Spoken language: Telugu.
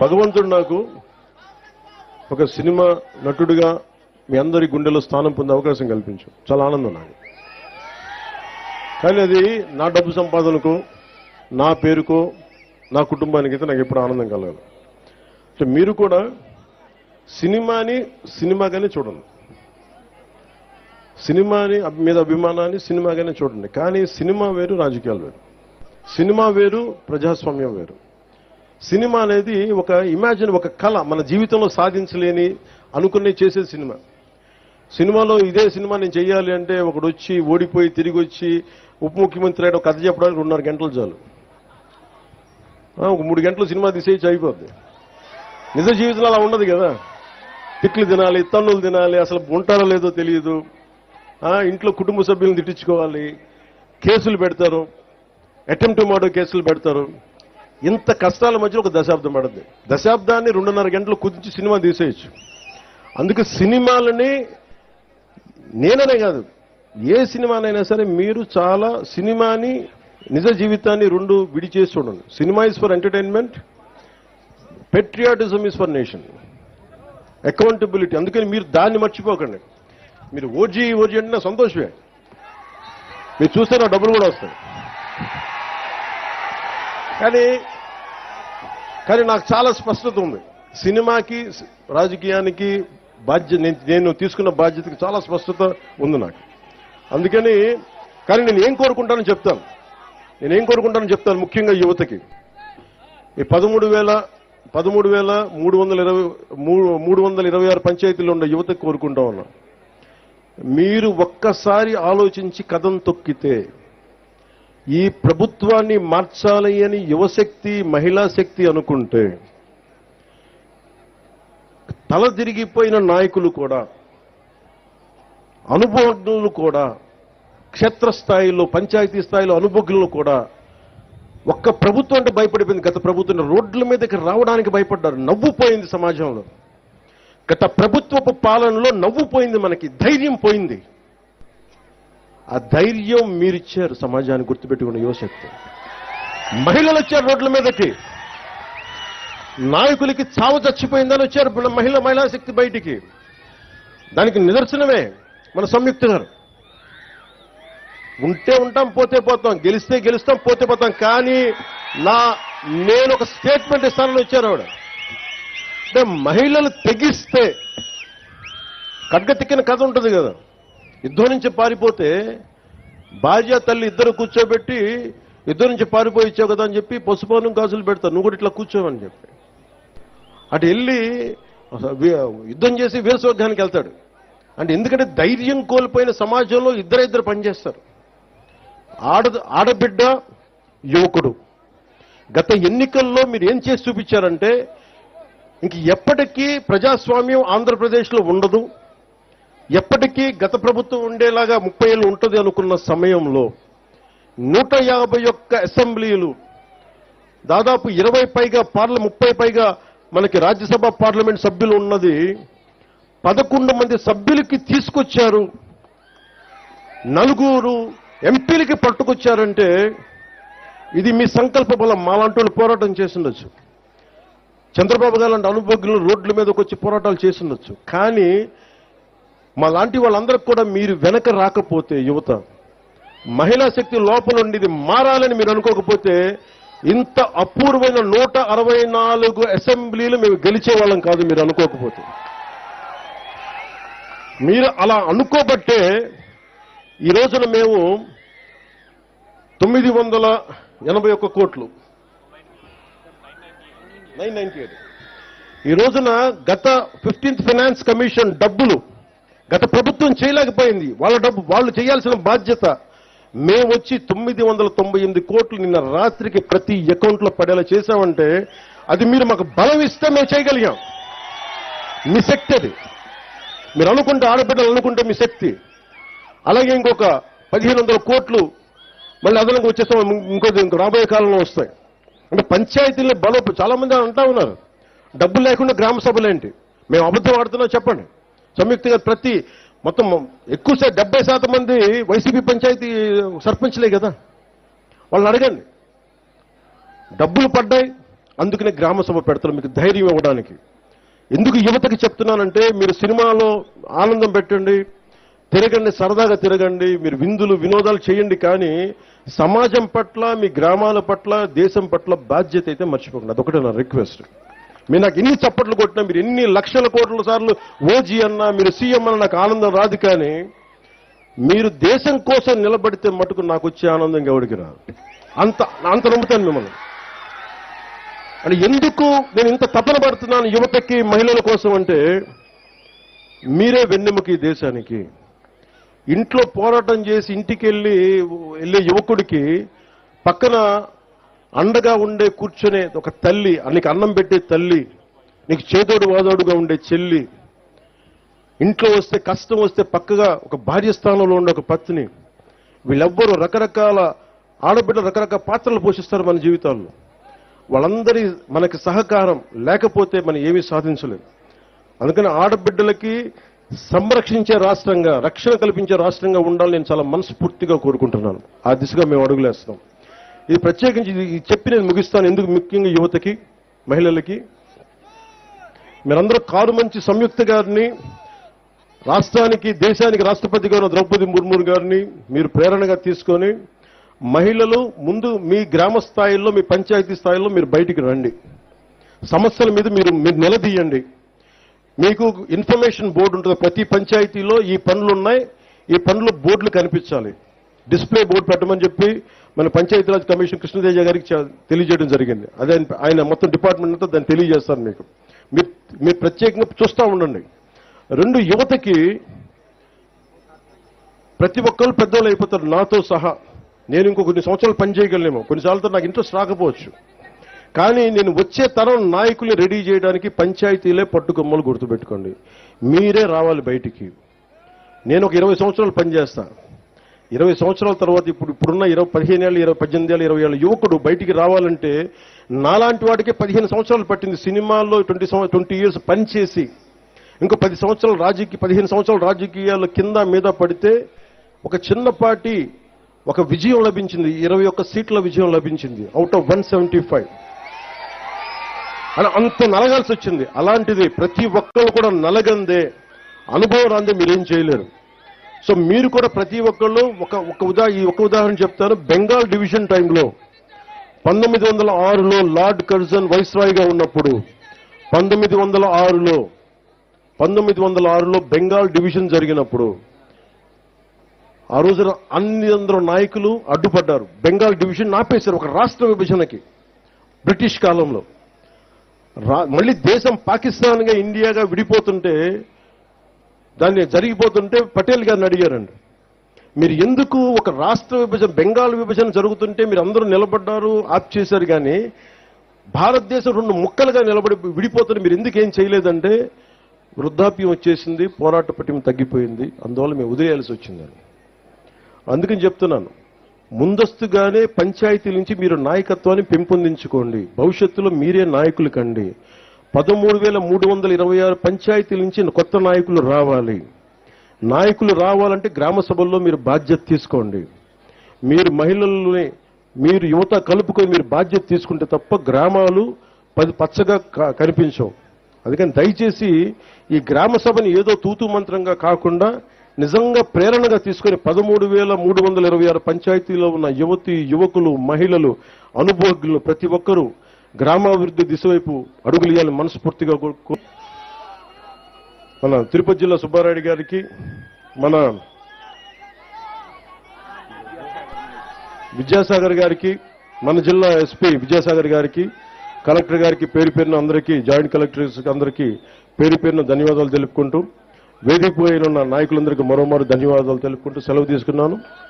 భగవంతుడు నాకు ఒక సినిమా నటుడిగా మీ అందరి గుండెలో స్థానం పొందే అవకాశం కల్పించు. చాలా ఆనందం నాకు. కానీ అది నా డబ్బు సంపాదనకు, నా పేరుకో, నా కుటుంబానికి అయితే నాకు ఎప్పుడు ఆనందం కలగాలి. అంటే మీరు కూడా సినిమాని సినిమాగానే చూడండి, సినిమాని మీద అభిమానాన్ని సినిమాగానే చూడండి. కానీ సినిమా వేరు, రాజకీయాలు వేరు. సినిమా వేరు, ప్రజాస్వామ్యం వేరు. సినిమా అనేది ఒక ఇమాజిన్, ఒక కళ, మన జీవితంలో సాధించలేని అనుకునే చేసేది సినిమా. సినిమాలో ఇదే సినిమా నేను చెయ్యాలి అంటే ఒకడు వచ్చి ఓడిపోయి తిరిగి వచ్చి ఉప ముఖ్యమంత్రి అయ్యాడు, కథ చెప్పడానికి 2.5 గంటలు చాలు. ఒక 3 గంటలు సినిమా తీసేసి అయిపోద్ది. నిజ జీవితంలో అలా ఉండదు కదా. తిట్లు తినాలి, తన్నులు తినాలి, అసలు ఉంటారో లేదో తెలియదు. ఇంట్లో కుటుంబ సభ్యులను తిట్టించుకోవాలి, కేసులు పెడతారు, అటెంప్ట్ మర్డర్ కేసులు పెడతారు. ఇంత కష్టాల మధ్య ఒక దశాబ్దం పడుతుంది. దశాబ్దాన్ని 2.5 గంటలు కుదించి సినిమా తీసేయచ్చు. అందుకే సినిమాలని నేననే కాదు, ఏ సినిమానైనా సరే మీరు చాలా సినిమాని నిజ జీవితాన్ని 2 విడిచేసి చూడండి. Cinema is for entertainment, patriotism is for nation, accountability. అందుకని మీరు దాన్ని మర్చిపోకండి. మీరు ఓజీ అంటే నా సంతోషమే, మీరు చూస్తే నా డబ్బులు కూడా వస్తాయి. కానీ నాకు చాలా స్పష్టత ఉంది. సినిమాకి, రాజకీయానికి నేను తీసుకున్న బాధ్యతకి చాలా స్పష్టత ఉంది నాకు. అందుకని కానీ నేను ఏం కోరుకుంటానో చెప్తాను. ముఖ్యంగా యువతకి ఈ 13,326 పంచాయతీల్లో ఉన్న యువతకు కోరుకుంటా ఉన్నా, మీరు ఒక్కసారి ఆలోచించి కదం తొక్కితే ఈ ప్రభుత్వాన్ని మార్చాలి అని యువశక్తి, మహిళా శక్తి అనుకుంటే తల తిరిగిపోయిన నాయకులు కూడా, అనుభవజ్ఞులు కూడా, క్షేత్రస్థాయిలో పంచాయతీ స్థాయిలో అనుభవజ్ఞులు కూడా ఒక్క ప్రభుత్వం అంటే భయపడిపోయింది. గత ప్రభుత్వం రోడ్ల మీదకి రావడానికి భయపడ్డారు. నవ్వుపోయింది సమాజంలో. గత ప్రభుత్వపు పాలనలో నవ్వుపోయింది, మనకి ధైర్యం పోయింది. ఆ ధైర్యం మీరిచ్చారు సమాజాన్ని. గుర్తుపెట్టుకున్న యువశక్తి, మహిళలు వచ్చారు రోడ్ల మీదకి. నాయకులకి చావు చచ్చిపోయిందని వచ్చారు మహిళా శక్తి బయటికి. దానికి నిదర్శనమే మన సంయుక్త గారు. ఉంటే ఉంటాం, పోతే పోతాం, గెలిస్తే గెలుస్తాం, పోతే పోతాం. కానీ నేను ఒక స్టేట్మెంట్ ఇస్తానని వచ్చారు ఆవిడ. అంటే మహిళలు తెగిస్తే ఖడ్గతిక్కిన కథ ఉంటుంది కదా. యుద్ధం నుంచి పారిపోతే భార్య తల్లి ఇద్దరు కూర్చోబెట్టి యుద్ధం నుంచి పారిపోయి ఇచ్చావు కదా అని చెప్పి పసుపానం గాజులు పెడతారు, నువ్వు కూడా ఇట్లా కూర్చోవని చెప్పి. అటు వెళ్ళి యుద్ధం చేసి వీరస్వర్గానికి వెళ్తాడు. అంటే ఎందుకంటే ధైర్యం కోల్పోయిన సమాజంలో ఇద్దరు పనిచేస్తారు. ఆడబిడ్డ, యువకుడు. గత ఎన్నికల్లో మీరు ఏం చేసి చూపించారంటే ఇంక ఎప్పటికీ ప్రజాస్వామ్యం ఆంధ్రప్రదేశ్లో ఉండదు, ఎప్పటికీ గత ప్రభుత్వం ఉండేలాగా 30 ఏళ్ళు ఉంటుంది అనుకున్న సమయంలో 151 అసెంబ్లీలు, దాదాపు 20 పైగా 30 పైగా మనకి రాజ్యసభ పార్లమెంట్ సభ్యులు ఉన్నది 11 మంది సభ్యులకి తీసుకొచ్చారు. 4 ఎంపీలకి పట్టుకొచ్చారంటే ఇది మీ సంకల్ప బలం. మాలాంటి వాళ్ళు పోరాటం చేసిండొచ్చు, చంద్రబాబు గారు లాంటి అనుభవజ్ఞులు రోడ్ల మీదకి వచ్చి పోరాటాలు చేసిండొచ్చు. కానీ మా లాంటి వాళ్ళందరికీ కూడా మీరు వెనక రాకపోతే, యువత, మహిళా శక్తి లోపల ఉండి ఇది మారాలని మీరు అనుకోకపోతే ఇంత అపూర్వమైన 164 అసెంబ్లీలు మేము గెలిచే వాళ్ళం కాదు. మీరు అనుకోకపోతే, మీరు అలా అనుకోబట్టే ఈ రోజున మేము 981 కోట్లు 998 ఈ రోజున గత 15th ఫైనాన్స్ కమిషన్ డబ్బులు గత ప్రభుత్వం చేయలేకపోయింది. వాళ్ళ డబ్బు వాళ్ళు చేయాల్సిన బాధ్యత మేము వచ్చి 998 కోట్లు నిన్న రాత్రికి ప్రతి అకౌంట్లో పడేలా చేశామంటే అది మీరు మాకు బలం ఇస్తే మేము చేయగలిగాం. మీ శక్తి అది. మీరు అనుకుంటే, ఆడబిడ్డలు అనుకుంటే మీ శక్తి. అలాగే ఇంకొక 1500 కోట్లు మళ్ళీ అదనంగా వచ్చేస్తాం, ఇంకో రాబోయే కాలంలో వస్తాయి. అంటే పంచాయతీల్లో బలం. చాలా మంది అంటా ఉన్నారు డబ్బులు లేకుండా గ్రామ సభలేంటి. మేము అబద్ధం ఆడుతున్నాం చెప్పండి. సంయుక్తంగా మొత్తం ఎక్కువ 70% మంది వైసీపీ పంచాయతీ సర్పంచ్లే కదా. వాళ్ళని అడగండి. డబ్బులు పడ్డాయి, అందుకనే గ్రామ సభ పెడతారు మీకు ధైర్యం ఇవ్వడానికి. ఎందుకు యువతకి చెప్తున్నానంటే, మీరు సినిమాలో ఆనందం పెట్టండి, తిరగండి, సరదాగా తిరగండి, మీరు విందులు వినోదాలు చేయండి, కానీ సమాజం పట్ల, మీ గ్రామాల పట్ల, దేశం పట్ల బాధ్యత అయితే మర్చిపోకండి. అదొకటే నా రిక్వెస్ట్. మీరు నాకు ఎన్ని చప్పట్లు కొట్టినా, మీరు ఎన్ని లక్షల కోట్ల సార్లు ఓజీ అన్నా, మీరు సీఎం అన్న నాకు ఆనందం రాదు, కానీ మీరు దేశం కోసం నిలబడితే మటుకు నాకు వచ్చే ఆనందం ఎవరికి రాదు. అంత నమ్ముతాను మిమ్మల్ని. అని ఎందుకు నేను ఇంత తపన పడుతున్నాను యువతకి, మహిళల కోసం అంటే, మీరే వెన్నెముక ఈ దేశానికి. ఇంట్లో పోరాటం చేసి ఇంటికి వెళ్ళే యువకుడికి పక్కన అండగా ఉండే కూర్చొనే ఒక తల్లి, నీకు అన్నం పెట్టే తల్లి, నీకు చేదోడు వాదోడుగా ఉండే చెల్లి, ఇంట్లో వస్తే కష్టం వస్తే పక్కగా ఒక భార్య స్థానంలో ఉండే ఒక పత్ని, వీళ్ళెవ్వరూ రకరకాల ఆడబిడ్డలు రకరకాల పాత్రలు పోషిస్తారు మన జీవితాల్లో. వాళ్ళందరి మనకి సహకారం లేకపోతే మనం ఏమీ సాధించలేం. అందుకని ఆడబిడ్డలకి సంరక్షించే రాష్ట్రంగా, రక్షణ కల్పించే రాష్ట్రంగా ఉండాలని నేను చాలా మనస్ఫూర్తిగా కోరుకుంటున్నాను. ఆ దిశగా మేము అడుగులేస్తాం. ఇది ప్రత్యేకించి చెప్పి నేను ముగిస్తాను. ఎందుకు ముఖ్యంగా యువతకి, మహిళలకి, మీరందరూ కారుమంచి సంయుక్త గారిని, రాష్ట్రానికి, దేశానికి రాష్ట్రపతిగా ఉన్న ద్రౌపది ముర్ము గారిని మీరు ప్రేరణగా తీసుకొని, మహిళలు ముందు మీ గ్రామ స్థాయిలో, మీ పంచాయతీ స్థాయిలో మీరు బయటికి రండి. సమస్యల మీద మీరు నిలదీయండి. మీకు ఇన్ఫర్మేషన్ బోర్డు ఉంటుంది ప్రతి పంచాయతీలో. ఈ పనులు ఉన్నాయి, ఈ పనులు బోర్డులు కనిపించాలి. డిస్ప్లే బోర్డు పెట్టమని చెప్పి మన పంచాయతీరాజ్ కమిషన్ కృష్ణదేజ గారికి తెలియజేయడం జరిగింది. అదే ఆయన మొత్తం డిపార్ట్మెంట్ అంతా దాన్ని తెలియజేస్తాను మీకు. మీరు ప్రత్యేకంగా చూస్తూ ఉండండి. రెండు, యువతకి ప్రతి ఒక్కరు పెద్దవాళ్ళు అయిపోతారు, నాతో సహా. నేను ఇంకో కొన్ని సంవత్సరాలు పనిచేయగలనేమో, కొన్నిసార్లు నాకు ఇంట్రెస్ట్ రాకపోవచ్చు, కానీ నేను వచ్చే తరం నాయకుల్ని రెడీ చేయడానికి పంచాయతీలే పట్టుకొమ్మలు గుర్తుపెట్టుకోండి. మీరే రావాలి బయటికి. నేను ఒక 20 సంవత్సరాలు పనిచేస్తాను. 20 సంవత్సరాల తర్వాత ఇప్పుడున్న 15 ఏళ్ళు, 18 ఏళ్ళు, 20 ఏళ్ళ యువకుడు బయటికి రావాలంటే నాలాంటి వాడికి 15 సంవత్సరాలు పట్టింది. సినిమాల్లో 20 ఇయర్స్ పనిచేసి ఇంకో 15 సంవత్సరాలు రాజకీయాలు కింద మీద పడితే ఒక చిన్నపాటి ఒక విజయం లభించింది. 21 సీట్ల విజయం లభించింది అవుట్ ఆఫ్ 175. అలా అంత నలగాల్సి వచ్చింది. అలాంటిది ప్రతి ఒక్కరు కూడా నలగందే, అనుభవం రాందే మీరేం చేయలేరు. సో మీరు కూడా ప్రతి ఒక్కళ్ళు ఒక ఉదాహరణ చెప్తాను. బెంగాల్ డివిజన్ టైంలో 1906లో లార్డ్ కర్జన్ వైస్రాయ్గా ఉన్నప్పుడు 1906లో బెంగాల్ డివిజన్ జరిగినప్పుడు ఆ రోజున అందరూ నాయకులు అడ్డుపడ్డారు. బెంగాల్ డివిజన్ ఆపేశారు ఒక రాష్ట్ర విభజనకి. బ్రిటిష్ కాలంలో మళ్ళీ దేశం పాకిస్తాన్గా, ఇండియాగా విడిపోతుంటే, దాన్ని జరిగిపోతుంటే పటేల్ గారిని అడిగారండి, మీరు ఎందుకు ఒక రాష్ట్ర విభజన, బెంగాల్ విభజన జరుగుతుంటే మీరు అందరూ నిలబడ్డారు, ఆప్ చేశారు, కానీ భారతదేశం 2 ముక్కలుగా నిలబడి విడిపోతుంది, మీరు ఎందుకు ఏం చేయలేదంటే, వృద్ధాప్యం వచ్చేసింది, పోరాట పటిమ తగ్గిపోయింది, అందువల్ల మేము వదిలేయాల్సి వచ్చిందని. అందుకని చెప్తున్నాను, ముందస్తుగానే పంచాయతీ నుంచి మీరు నాయకత్వాన్ని పెంపొందించుకోండి. భవిష్యత్తులో మీరే నాయకులు కండి. 13,326 పంచాయతీల నుంచి కొత్త నాయకులు రావాలి. నాయకులు రావాలంటే గ్రామ సభల్లో మీరు బాధ్యత తీసుకోండి. మీరు మహిళల్ని, మీరు యువత కలుపుకొని మీరు బాధ్యత తీసుకుంటే తప్ప గ్రామాలు పచ్చగా కనిపించవు. అందుకని దయచేసి ఈ గ్రామ సభని ఏదో తూతూ మంత్రంగా కాకుండా నిజంగా ప్రేరణగా తీసుకొని 13,326 పంచాయతీలో ఉన్న యువకులు, మహిళలు, అనుభవజ్ఞులు ప్రతి ఒక్కరూ గ్రామాభివృద్ధి దిశ వైపు అడుగులేయాలని మనస్ఫూర్తిగా మన తిరుపతి జిల్లా సుబ్బారాయుడు గారికి, మన విద్యాసాగర్ గారికి, మన జిల్లా ఎస్పీ విద్యాసాగర్ గారికి, కలెక్టర్ గారికి పేరు పేరున అందరికీ, జాయింట్ కలెక్టర్స్ అందరికీ పేరు పేరున ధన్యవాదాలు తెలుపుకుంటూ, వేదికపై ఉన్న నాయకులందరికీ మరోమారు ధన్యవాదాలు తెలుపుకుంటూ సెలవు తీసుకున్నాను.